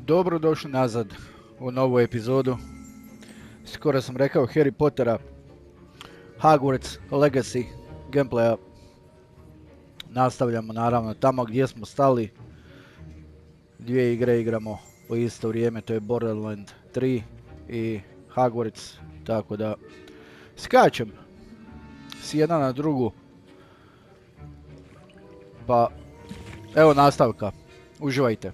Dobrodošli nazad u novu epizodu. Skoro sam rekao Harry Pottera, Hogwarts Legacy gameplaya. Nastavljamo naravno tamo gdje smo stali. Dvije igre igramo u isto vrijeme, to je Borderland 3 i Hogwarts, tako da skačem s jedna na drugu. Pa evo nastavka, uživajte.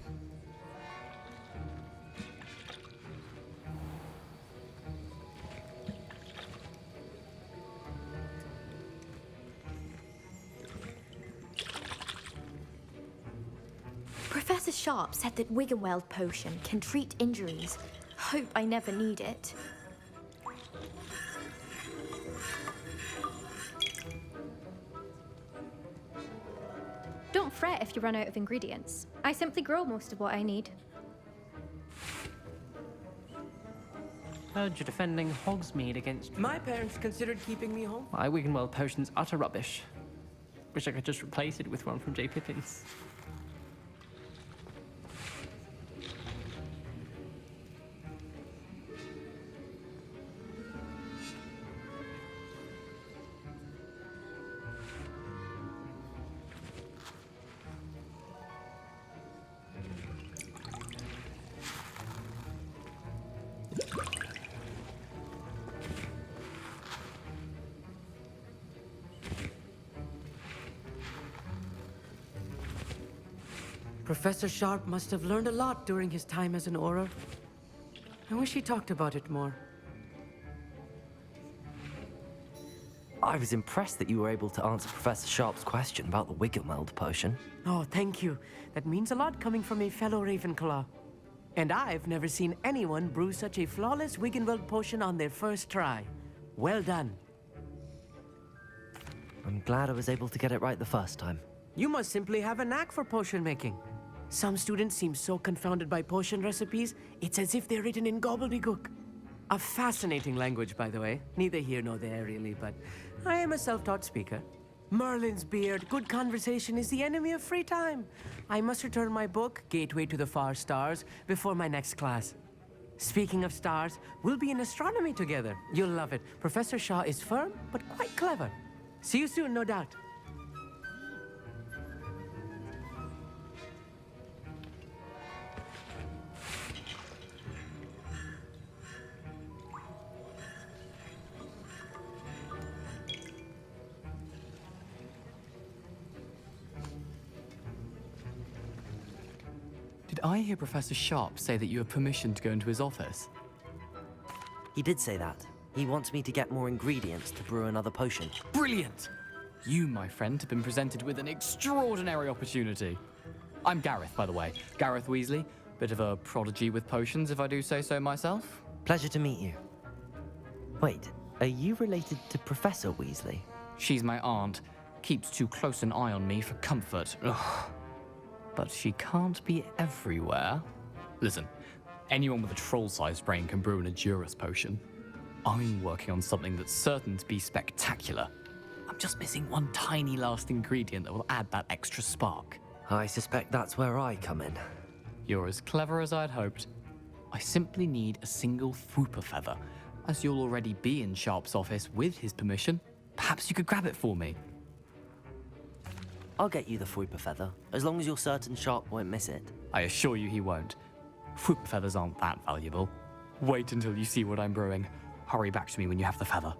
Professor Sharp said that Wiggenweld potion can treat injuries. Hope I never need it. Don't fret if you run out of ingredients. I simply grow most of what I need. Heard you're defending Hogsmeade against... My parents considered keeping me home. My Wiggenweld potion's utter rubbish. Wish I could just replace it with one from J. Pippin's. Professor Sharp must have learned a lot during his time as an Auror. I wish he talked about it more. I was impressed that you were able to answer Professor Sharp's question about the Wiggenweld potion. Oh, thank you. That means a lot coming from a fellow Ravenclaw. And I've never seen anyone brew such a flawless Wiggenweld potion on their first try. Well done. I'm glad I was able to get it right the first time. You must simply have a knack for potion making. Some students seem so confounded by potion recipes, it's as if they're written in gobbledygook. A fascinating language, by the way. Neither here nor there, really, but I am a self-taught speaker. Merlin's beard, good conversation is the enemy of free time. I must return my book, Gateway to the Far Stars, before my next class. Speaking of stars, we'll be in astronomy together. You'll love it. Professor Shaw is firm, but quite clever. See you soon, no doubt. Did I hear Professor Sharp say that you have permission to go into his office? He did say that. He wants me to get more ingredients to brew another potion. Brilliant! You, my friend, have been presented with an extraordinary opportunity. I'm Gareth, by the way. Gareth Weasley. Bit of a prodigy with potions, if I do say so myself. Pleasure to meet you. Wait, are you related to Professor Weasley? She's my aunt. Keeps too close an eye on me for comfort. Ugh. But she can't be everywhere. Listen, anyone with a troll-sized brain can brew an Edurus potion. I'm working on something that's certain to be spectacular. I'm just missing one tiny last ingredient that will add that extra spark. I suspect that's where I come in. You're as clever as I'd hoped. I simply need a single Fwooper feather. As you'll already be in Sharp's office with his permission, perhaps you could grab it for me. I'll get you the Fwooper feather, as long as you're certain Sharp won't miss it. I assure you he won't. Fwooper feathers aren't that valuable. Wait until you see what I'm brewing. Hurry back to me when you have the feather.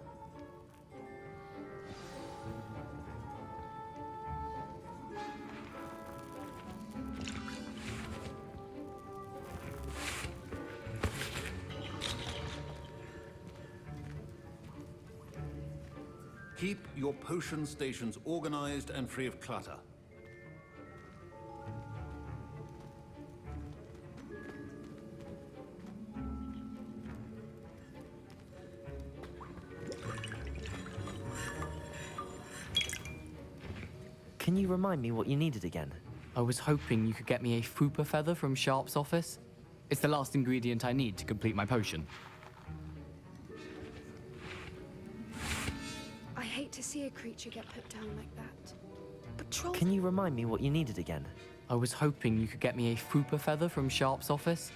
Keep your potion stations organized and free of clutter. Can you remind me what you needed again? I was hoping you could get me a Fwooper feather from Sharp's office. It's the last ingredient I need to complete my potion. I hate to see a creature get put down like that. But trolls... Can you remind me what you needed again? I was hoping you could get me a Fwooper feather from Sharp's office.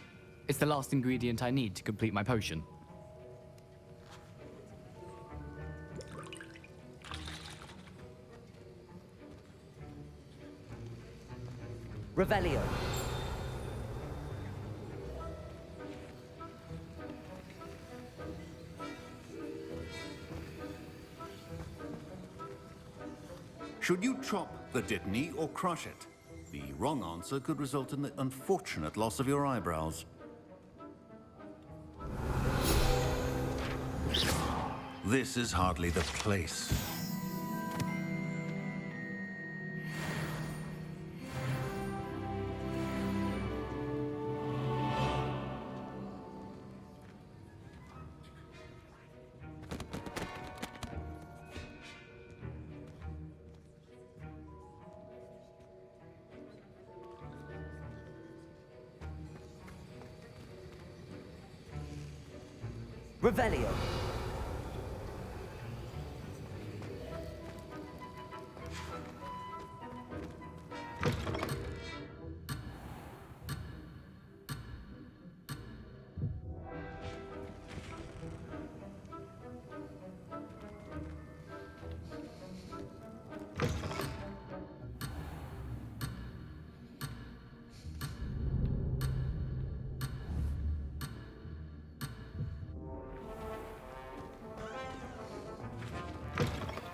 It's the last ingredient I need to complete my potion. Revelio. Should you chop the dittany or crush it? The wrong answer could result in the unfortunate loss of your eyebrows. This is hardly the place. Revelio.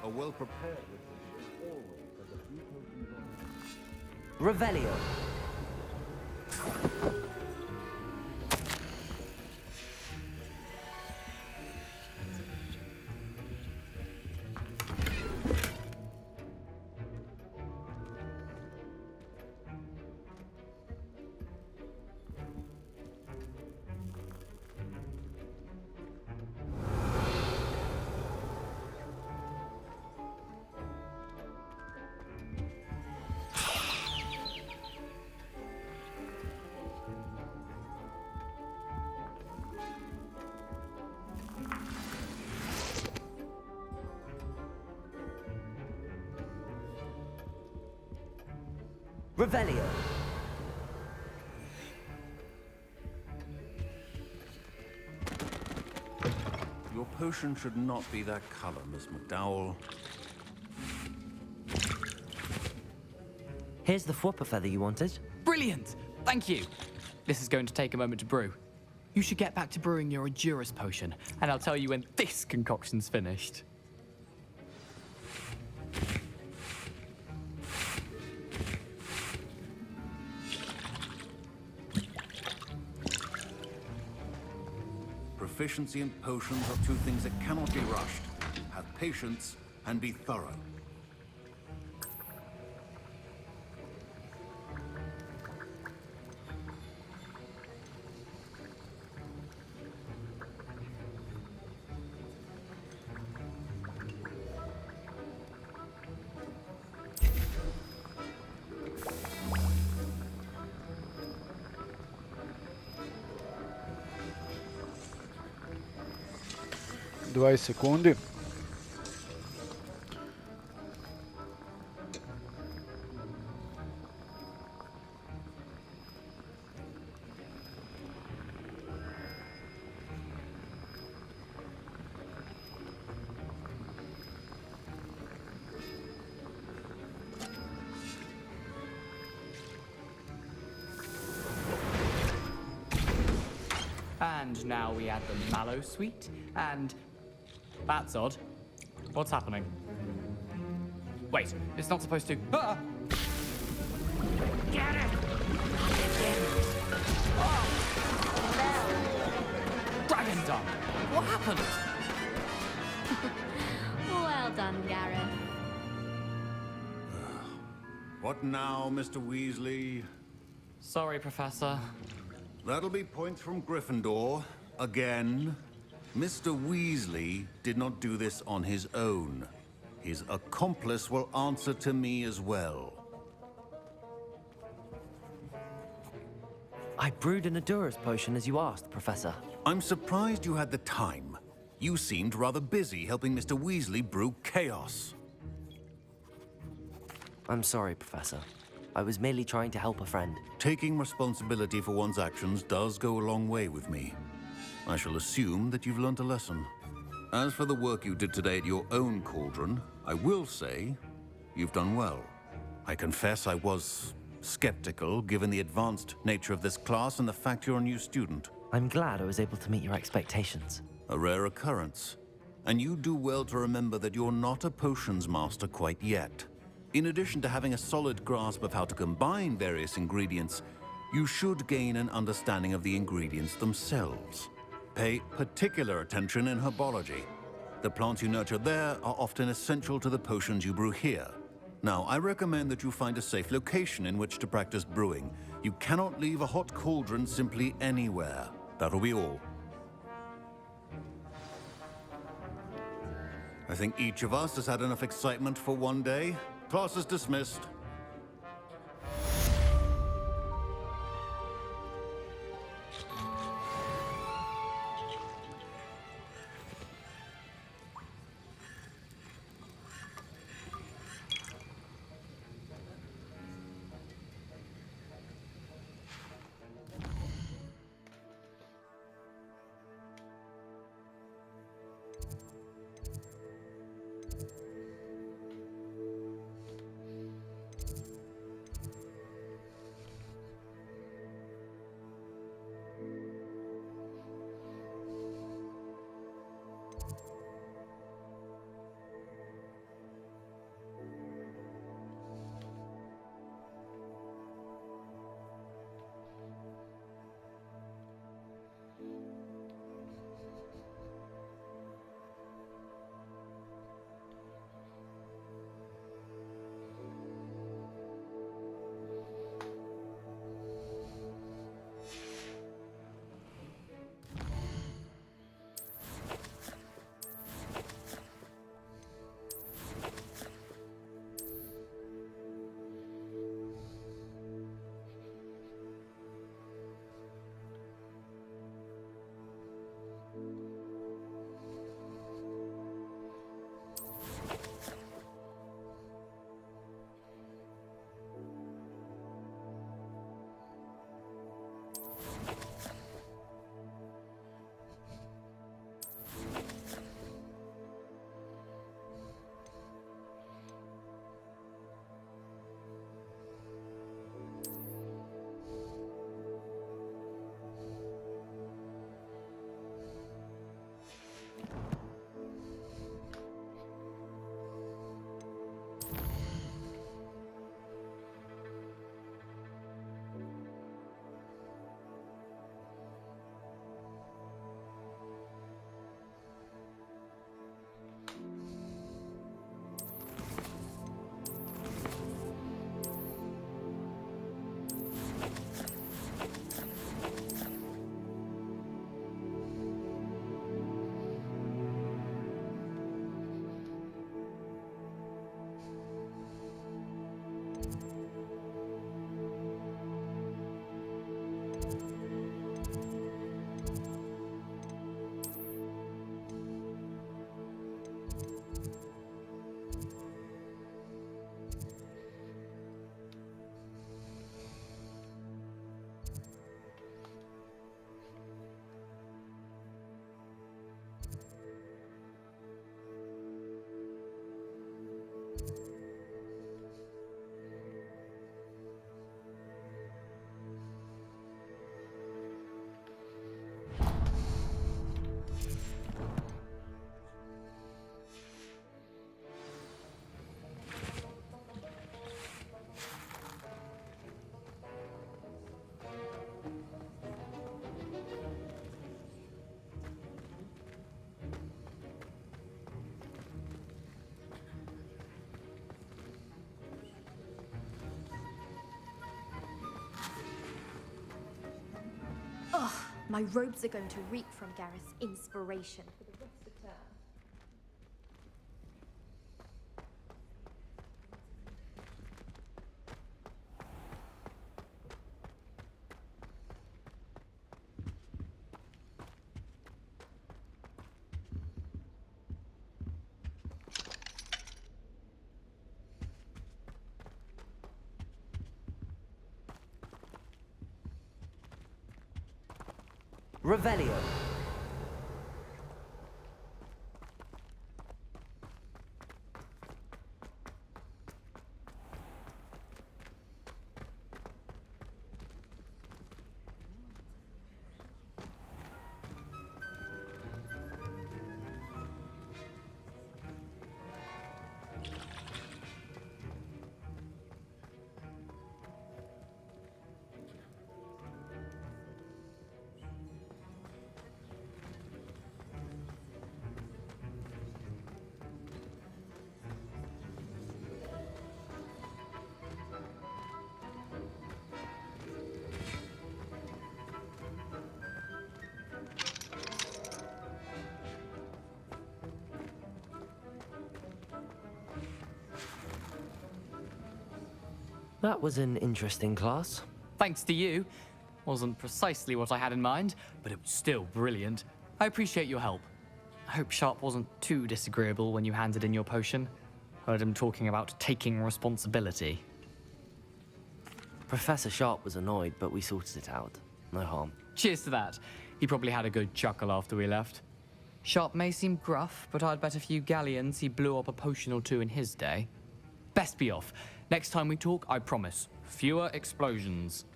A well-prepared ritual always has a few potions on it. Revelio. Revelio. Your potion should not be that color, Miss McDowell. Here's the whooper feather you wanted. Brilliant! Thank you! This is going to take a moment to brew. You should get back to brewing your Adurus potion, and I'll tell you when this concoction's finished. Proficiency in potions are two things that cannot be rushed. Have patience and be thorough. Sekundi. And now we add the mallow sweet, and... That's odd. What's happening? Wait, it's not supposed to... Ah! Get it! Dragon dung! What happened? Well done, Gareth. What now, Mr. Weasley? Sorry, Professor. That'll be points from Gryffindor. Again. Mr. Weasley did not do this on his own. His accomplice will answer to me as well. I brewed an Adurus potion as you asked, Professor. I'm surprised you had the time. You seemed rather busy helping Mr. Weasley brew chaos. I'm sorry, Professor. I was merely trying to help a friend. Taking responsibility for one's actions does go a long way with me. I shall assume that you've learnt a lesson. As for the work you did today at your own cauldron, I will say you've done well. I confess I was skeptical, given the advanced nature of this class and the fact you're a new student. I'm glad I was able to meet your expectations. A rare occurrence. And you do well to remember that you're not a potions master quite yet. In addition to having a solid grasp of how to combine various ingredients, you should gain an understanding of the ingredients themselves. Pay particular attention in herbology. The plants you nurture there are often essential to the potions you brew here. Now, I recommend that you find a safe location in which to practice brewing. You cannot leave a hot cauldron simply anywhere. That'll be all. I think each of us has had enough excitement for one day. Class is dismissed. My robes are going to reek from Gareth's inspiration for the rest of term. Revelio. That was an interesting class. Thanks to you. Wasn't precisely what I had in mind, but it was still brilliant. I appreciate your help. I hope Sharp wasn't too disagreeable when you handed in your potion. Heard him talking about taking responsibility. Professor Sharp was annoyed, but we sorted it out. No harm. Cheers to that. He probably had a good chuckle after we left. Sharp may seem gruff, but I'd bet a few galleons he blew up a potion or two in his day. Best be off. Next time we talk, I promise, fewer explosions.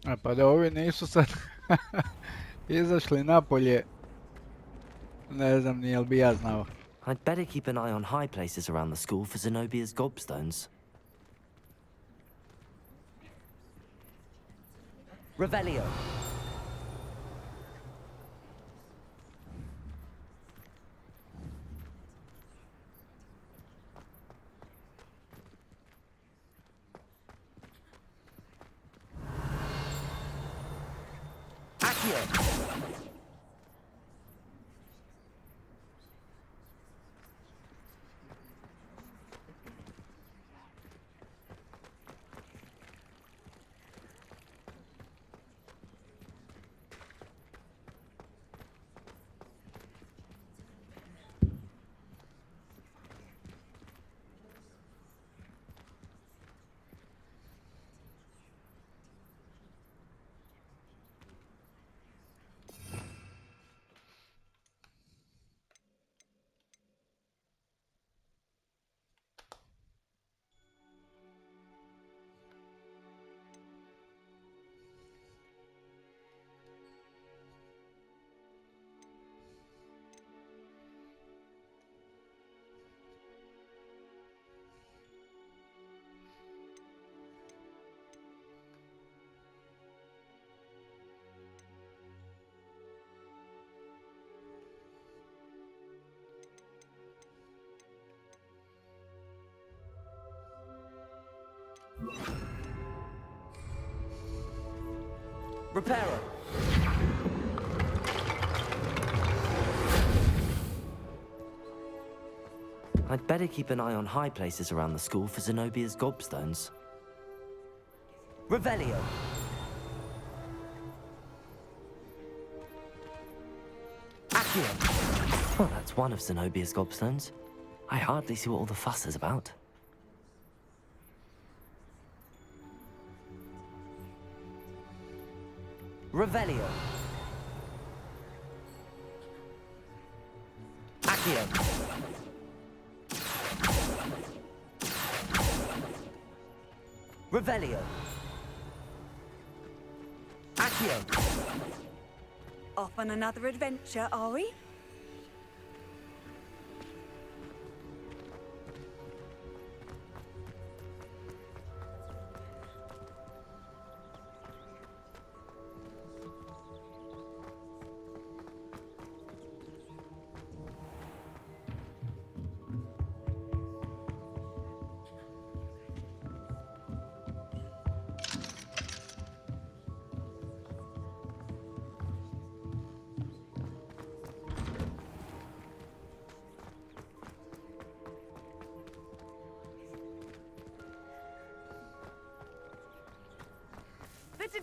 A pa da ovi nisu sad izašli napolje, ne znam ni jel bi ja znao. I'd better keep an eye on high places around the school for Zenobia's gobstones. Revelio. Accio. Reparo. I'd better keep an eye on high places around the school for Zenobia's gobstones. Revelio. Accio. Well, that's one of Zenobia's gobstones. I hardly see what all the fuss is about. Revelio. Accio. Revelio. Accio. Off on another adventure, are we?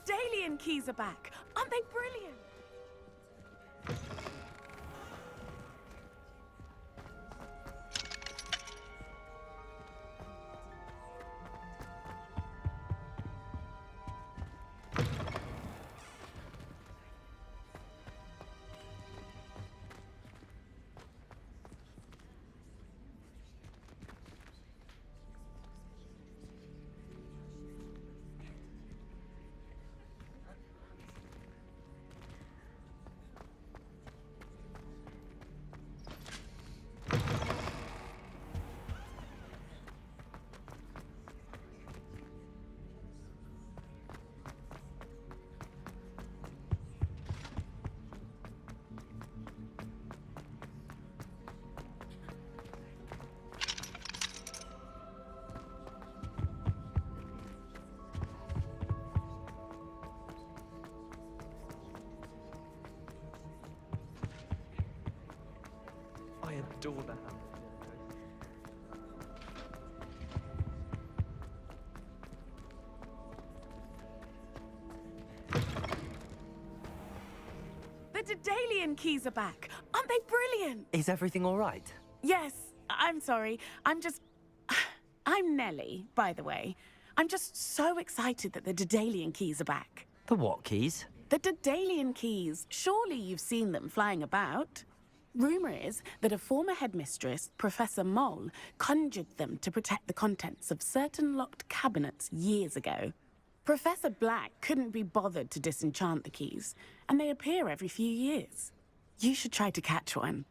Daedalian keys are back. Aren't they brilliant? I adore that. The Daedalian keys are back. Aren't they brilliant? Is everything all right? Yes, I'm sorry. I'm Nellie, by the way. I'm just so excited that the Daedalian keys are back. The what keys? The Daedalian keys. Surely you've seen them flying about. Rumour is that a former headmistress, Professor Moll, conjured them to protect the contents of certain locked cabinets years ago. Professor Black couldn't be bothered to disenchant the keys, and they appear every few years. You should try to catch one.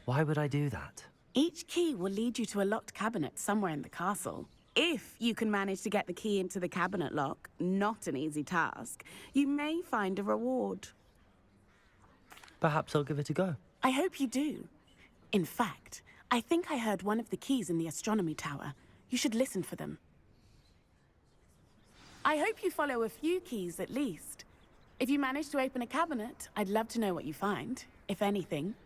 Why would I do that? Each key will lead you to a locked cabinet somewhere in the castle. If you can manage to get the key into the cabinet lock, not an easy task, you may find a reward. Perhaps I'll give it a go. I hope you do. In fact, I think I heard one of the keys in the astronomy tower. You should listen for them. I hope you follow a few keys at least. If you manage to open a cabinet, I'd love to know what you find, if anything.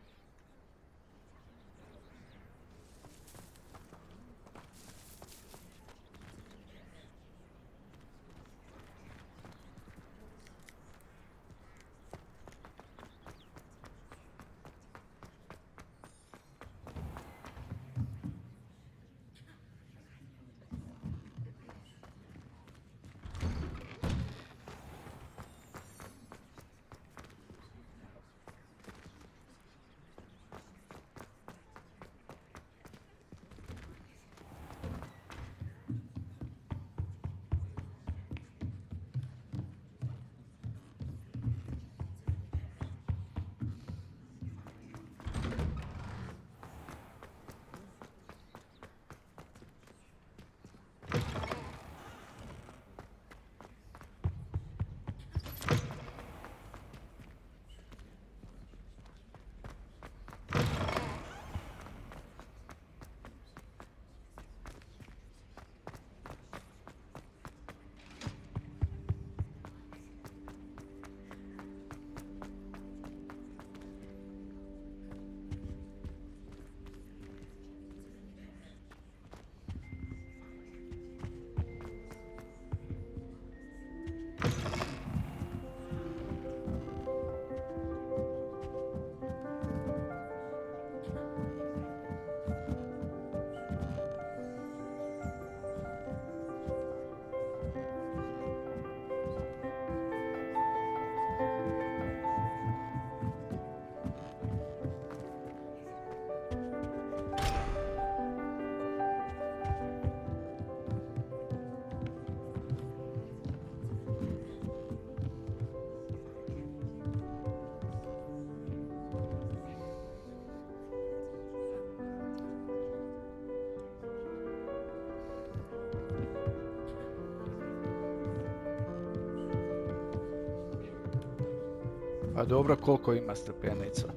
A dobro, koliko ima stepenica?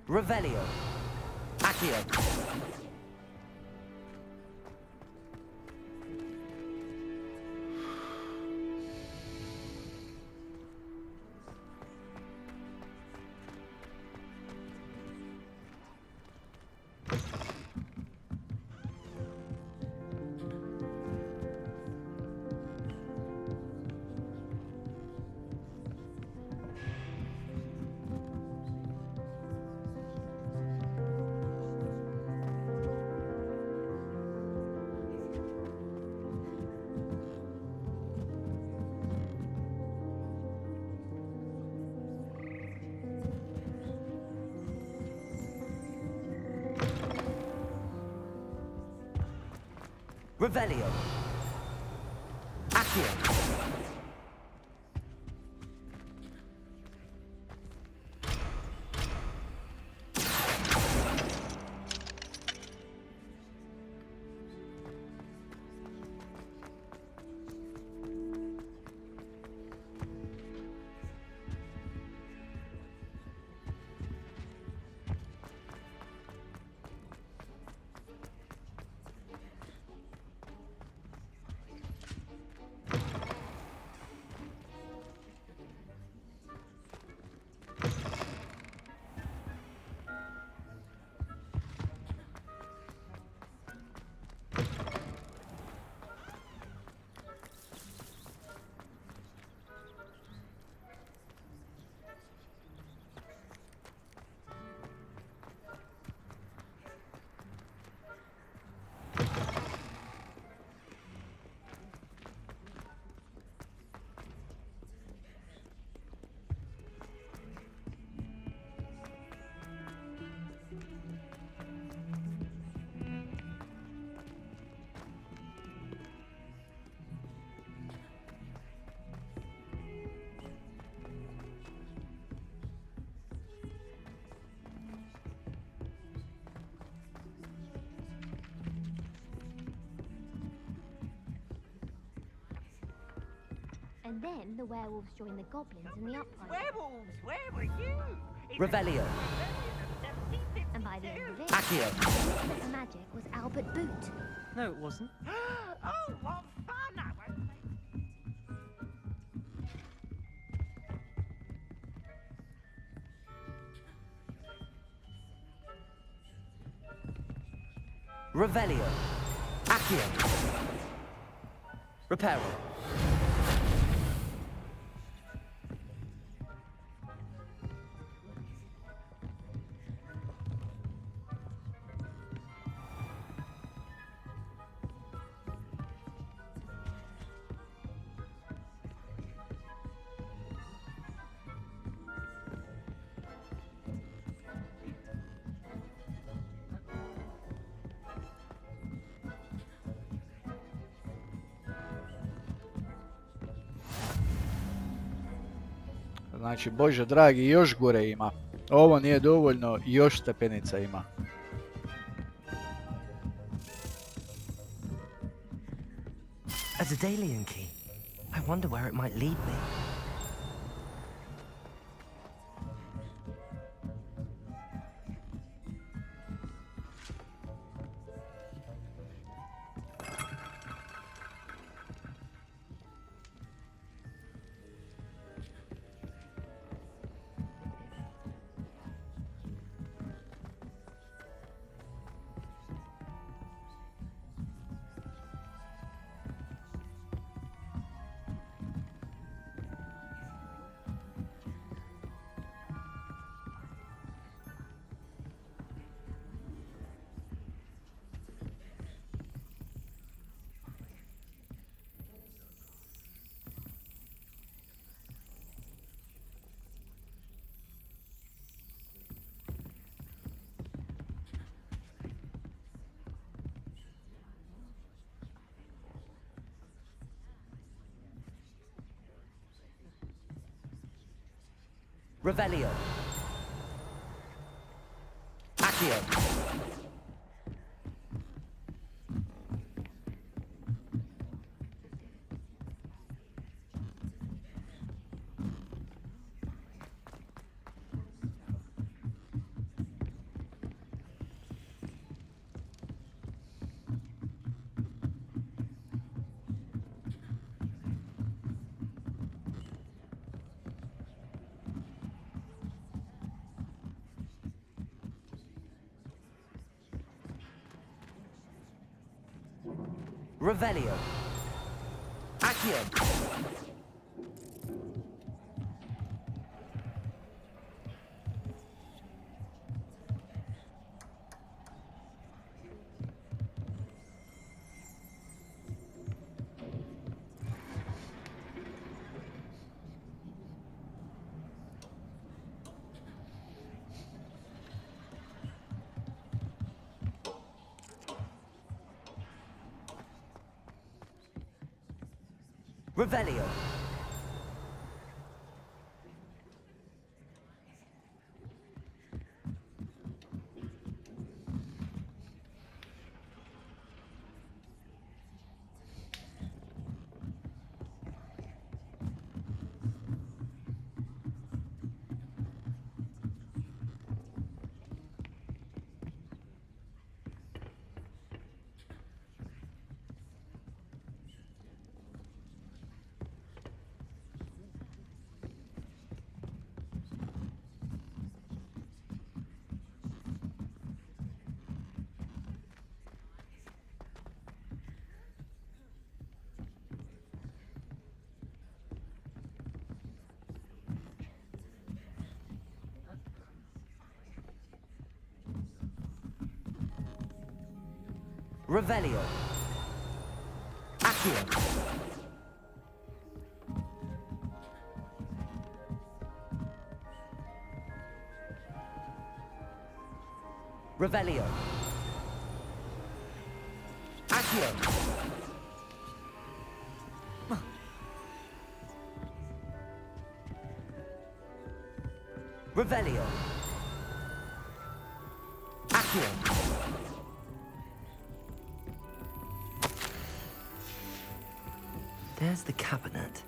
Revelio. Accio. Revelio. Accio. And then the werewolves joined the goblins in the uprising. Werewolves, where were you? Revelio. And by the end of it, Accio. Professor Magic was Albert Boot. No, it wasn't. Oh, what fun! I won't Revelio. Accio. Reparo. Znači, Bože dragi, još gore ima. Ovo nije dovoljno, još stepenica ima. A Daedalian key. I wonder where it might lead me. Revelio. Accio. Revelio. Accio. Revelio. Revelio. Accio. Revelio. Accio. Revelio. Accio. There's the cabinet.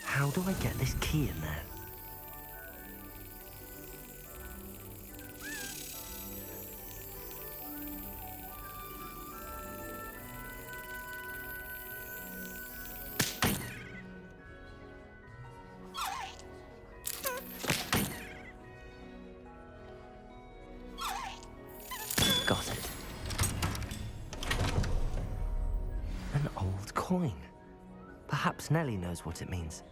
How do I get this key in there? Got it. An old coin. Perhaps Nellie knows what it means.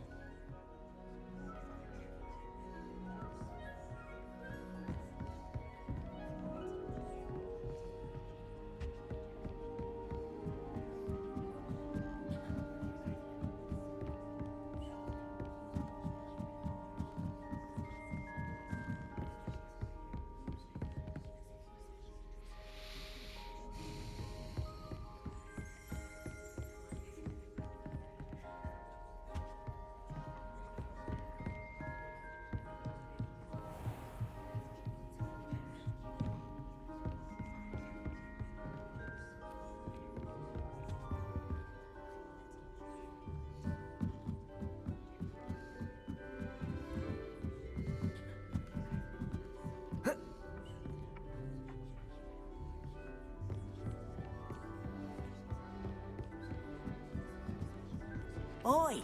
Oi,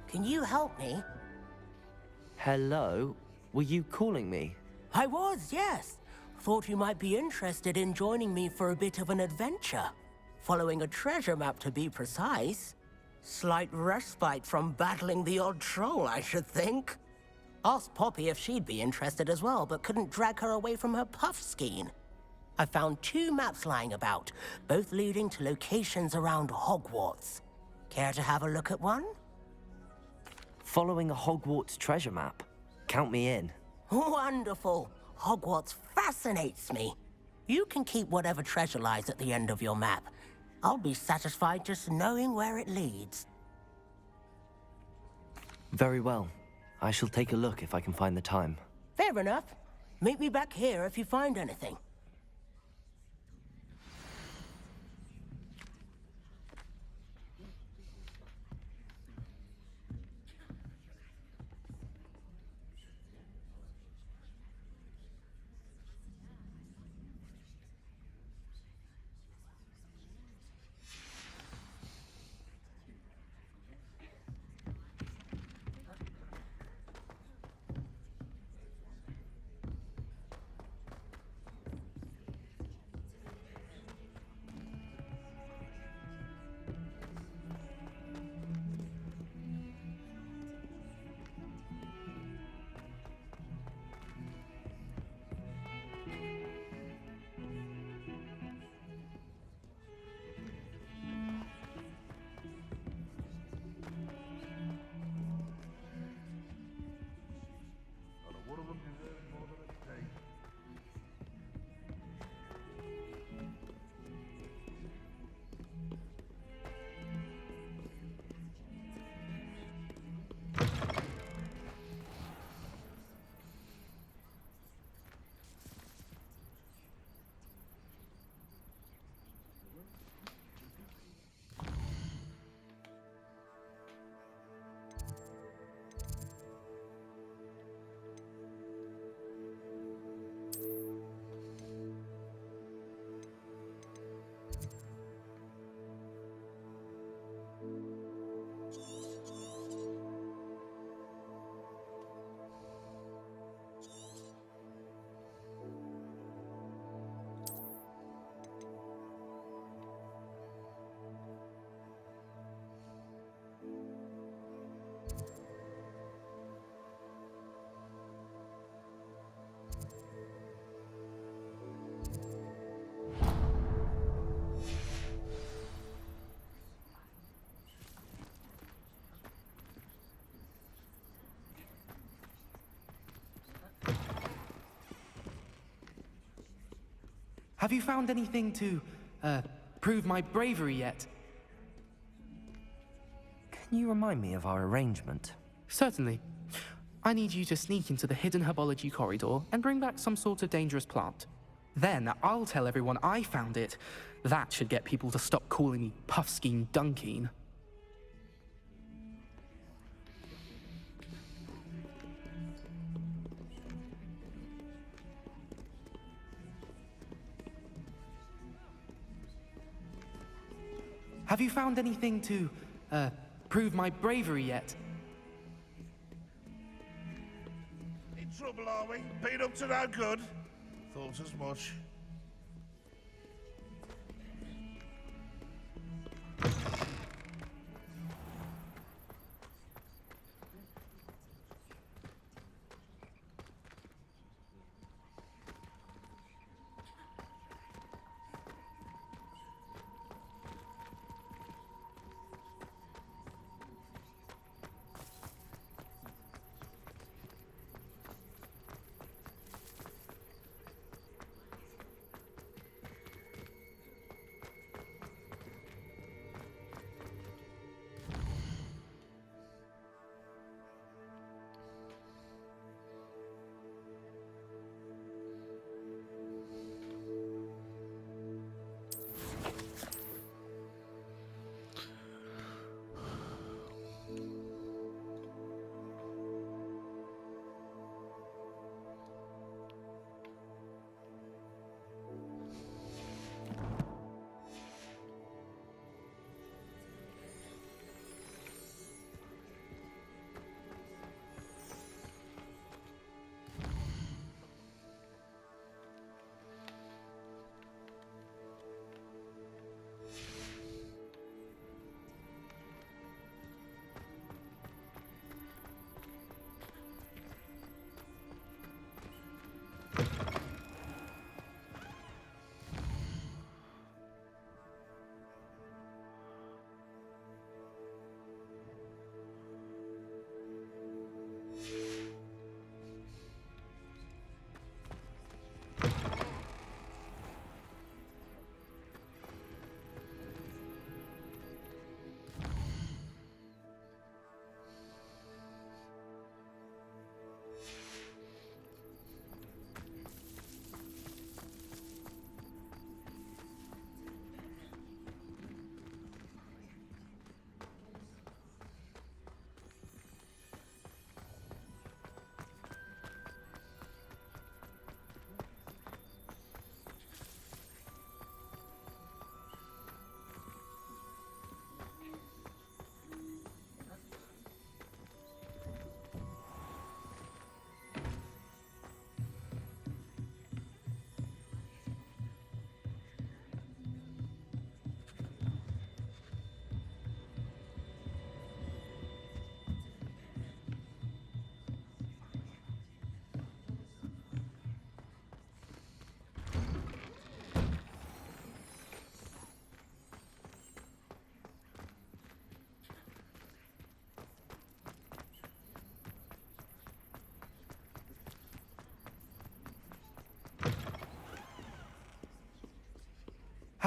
can you help me? Hello? Were you calling me? I was, yes. Thought you might be interested in joining me for a bit of an adventure. Following a treasure map, to be precise. Slight respite from battling the odd troll, I should think. Asked Poppy if she'd be interested as well, but couldn't drag her away from her puff skein. I found 2 maps lying about, both leading to locations around Hogwarts. Care to have a look at one? Following a Hogwarts treasure map. Count me in. Wonderful. Hogwarts fascinates me. You can keep whatever treasure lies at the end of your map. I'll be satisfied just knowing where it leads. Very well. I shall take a look if I can find the time. Fair enough. Meet me back here if you find anything. Have you found anything to, prove my bravery yet? Can you remind me of our arrangement? Certainly. I need you to sneak into the hidden herbology corridor and bring back some sort of dangerous plant. Then I'll tell everyone I found it. That should get people to stop calling me Puffskein Dunkeen. Have you found anything to, prove my bravery yet? In trouble, are we? Been up to no good? Thought as much.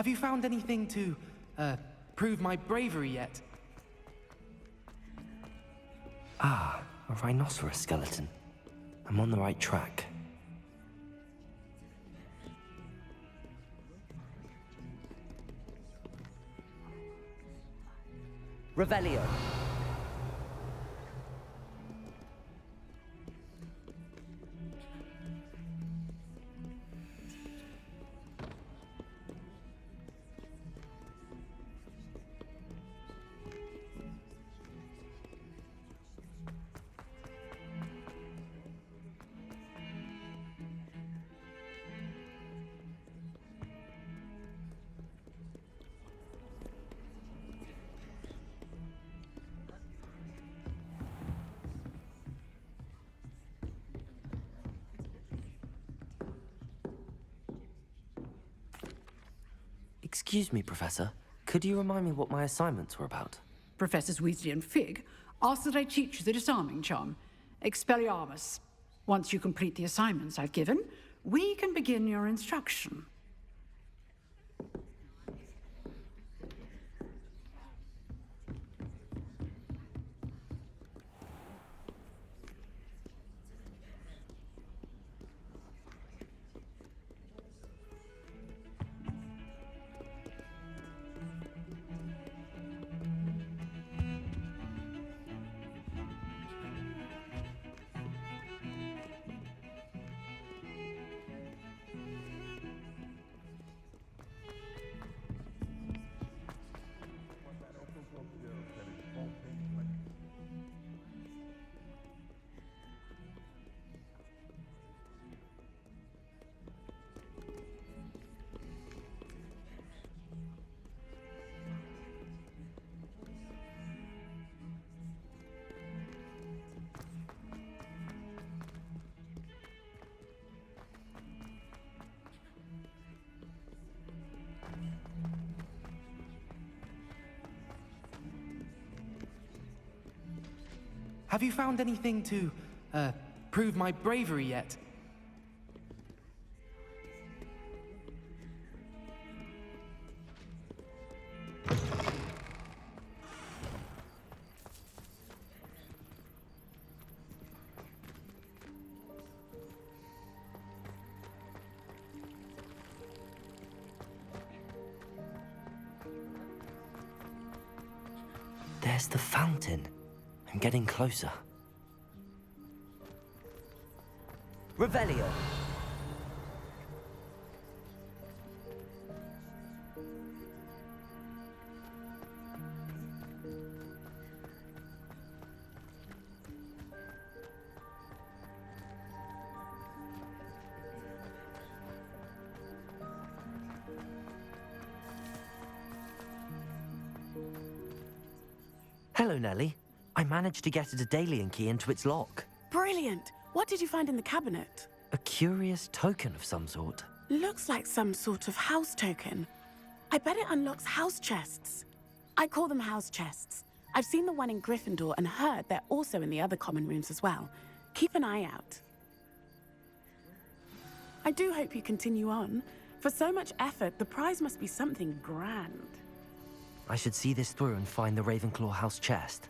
Have you found anything to, prove my bravery yet? Ah, a rhinoceros skeleton. I'm on the right track. Revelio. Excuse me, Professor. Could you remind me what my assignments were about? Professors Weasley and Fig ask that I teach you the disarming charm, Expelliarmus. Once you complete the assignments I've given, we can begin your instruction. Have you found anything to, prove my bravery yet? There's the fountain. I'm getting closer. Revelio. Hello, Nellie. I managed to get a Daedalian key into its lock. Brilliant! What did you find in the cabinet? A curious token of some sort. Looks like some sort of house token. I bet it unlocks house chests. I call them house chests. I've seen the one in Gryffindor and heard they're also in the other common rooms as well. Keep an eye out. I do hope you continue on. For so much effort, the prize must be something grand. I should see this through and find the Ravenclaw house chest.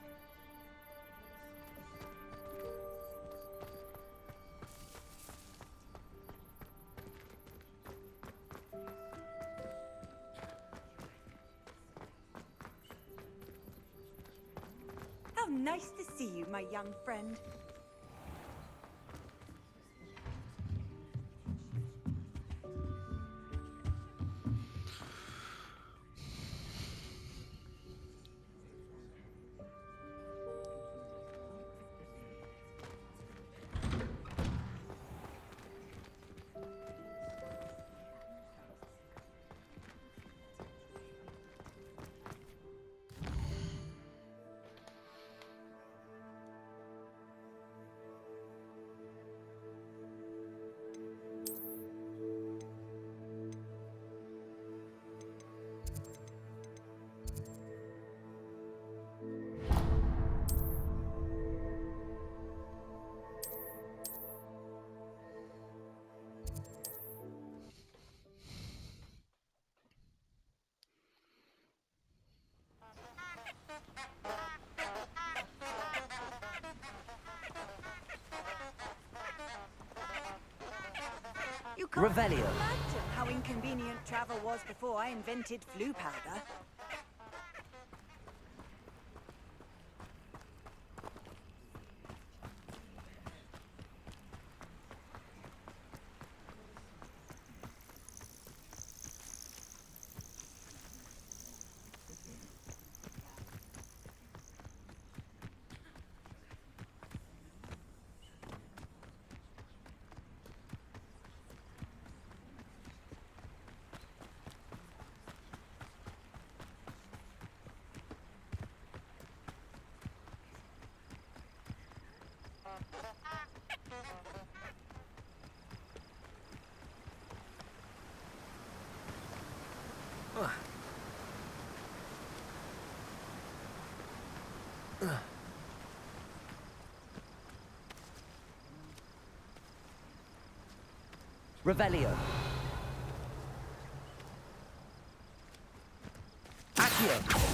How nice to see you, my young friend. You can't Revelio. imagine how inconvenient travel was before I invented flu powder. Revelio. Accio.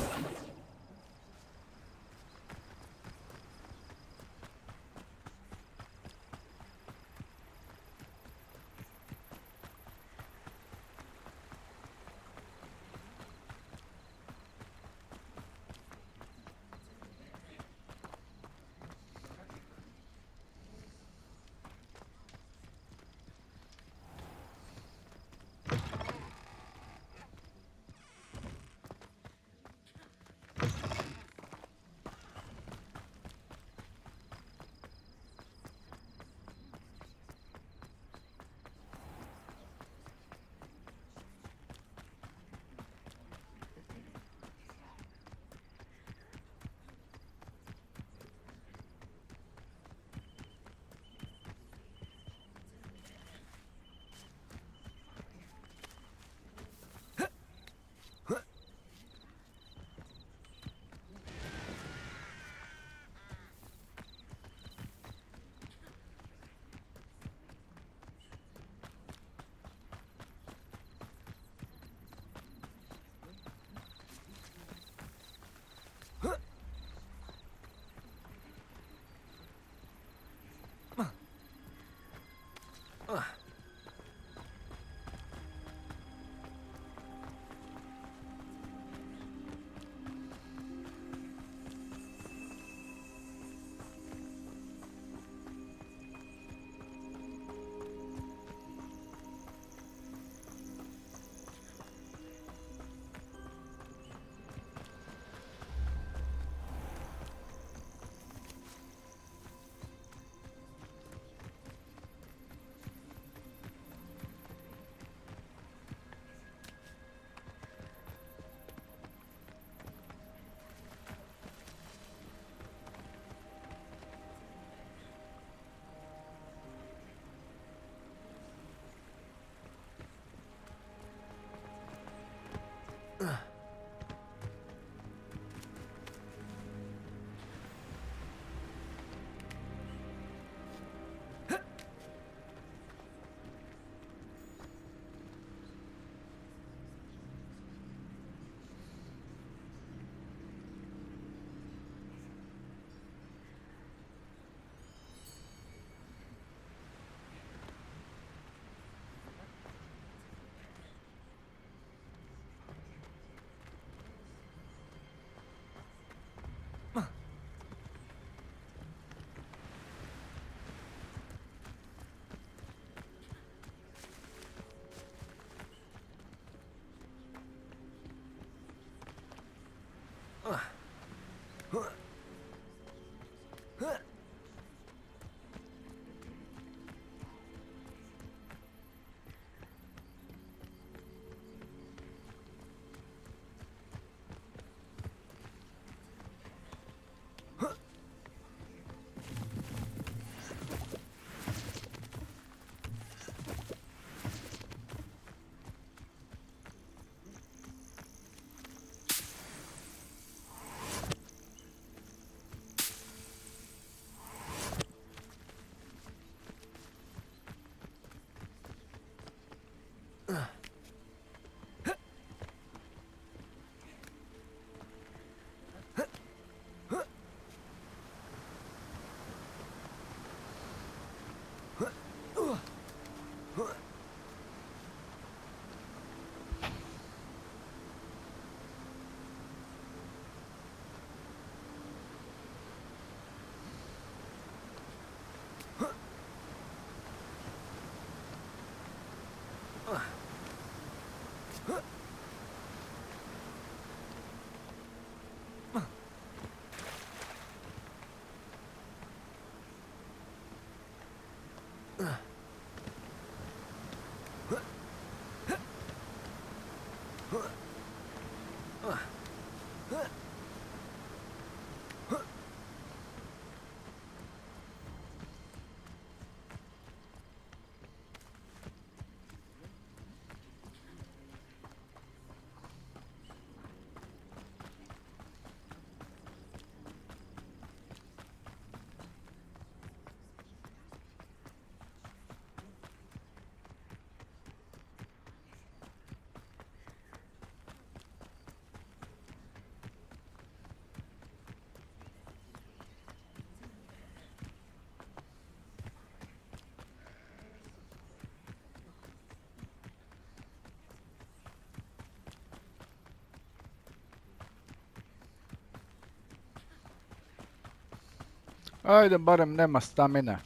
Ajde, barem nema stamine.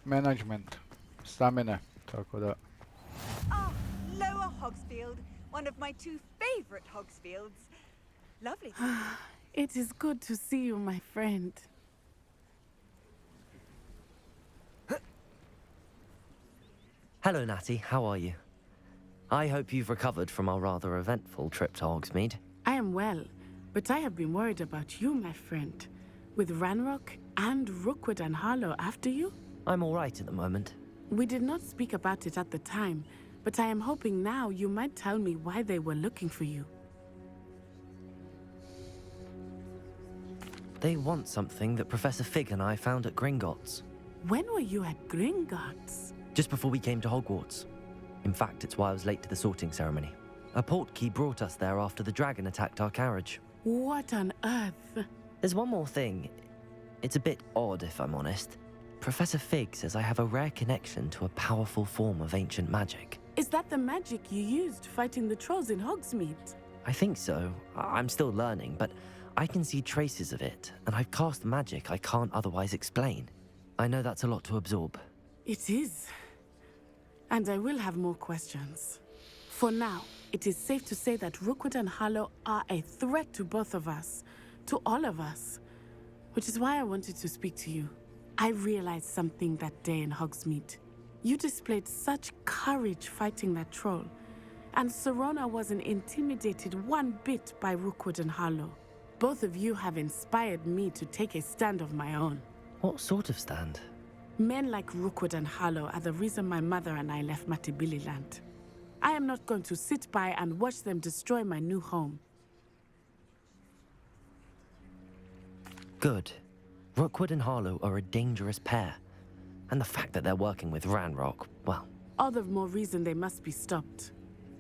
Management. Stamine, tako da. Ah, Lower Hogsfield, one of my two favorite Hogsfields. Lovely. It is good to see you, my friend. Hello, Natty. How are you? I hope you've recovered from our rather eventful trip to Hogsmeade. I am well, but I have been worried about you, my friend. With Ranrock and Rookwood and Harlow after you? I'm all right at the moment. We did not speak about it at the time, but I am hoping now you might tell me why they were looking for you. They want something that Professor Fig and I found at Gringotts. When were you at Gringotts? Just before we came to Hogwarts. In fact, it's why I was late to the sorting ceremony. A portkey brought us there after the dragon attacked our carriage. What on earth? There's one more thing. It's a bit odd, if I'm honest. Professor Fig says I have a rare connection to a powerful form of ancient magic. Is that the magic you used fighting the trolls in Hogsmeade? I think so. I'm still learning, but I can see traces of it, and I've cast magic I can't otherwise explain. I know that's a lot to absorb. It is. And I will have more questions. For now, it is safe to say that Rookwood and Harlow are a threat to both of us. To all of us. Which is why I wanted to speak to you. I realized something that day in Hogsmeade. You displayed such courage fighting that troll. And Serona wasn't intimidated one bit by Rookwood and Harlow. Both of you have inspired me to take a stand of my own. What sort of stand? Men like Rookwood and Harlow are the reason my mother and I left Matabeleland. I am not going to sit by and watch them destroy my new home. Good. Rookwood and Harlow are a dangerous pair. And the fact that they're working with Ranrock, well... All the more reason they must be stopped.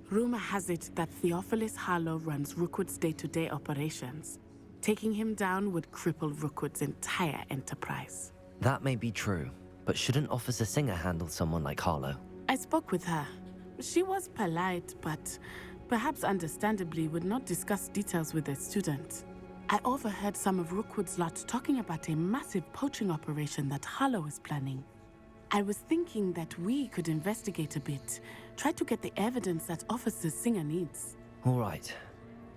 Rumor has it that Theophilus Harlow runs Rookwood's day-to-day operations. Taking him down would cripple Rookwood's entire enterprise. That may be true, but shouldn't Officer Singer handle someone like Harlow? I spoke with her. She was polite, but perhaps understandably would not discuss details with a student. I overheard some of Rookwood's lot talking about a massive poaching operation that Harlow is planning. I was thinking that we could investigate a bit, try to get the evidence that Officer Singer needs. All right,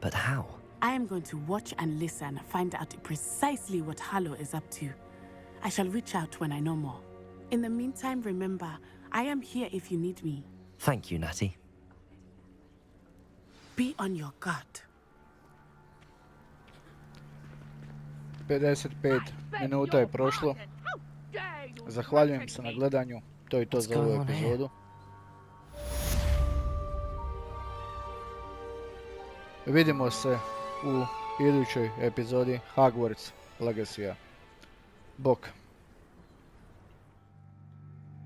but how? I am going to watch and listen, find out precisely what Harlow is up to. I shall reach out when I know more. In the meantime, remember, I am here if you need me. Thank you, Natty. Be on your guard. 55 minuta je prošlo. Zahvaljujem se na gledanju. To je to za ovu epizodu. Vidimo se u idućoj epizodi Hogwarts Legacy-a. Bok.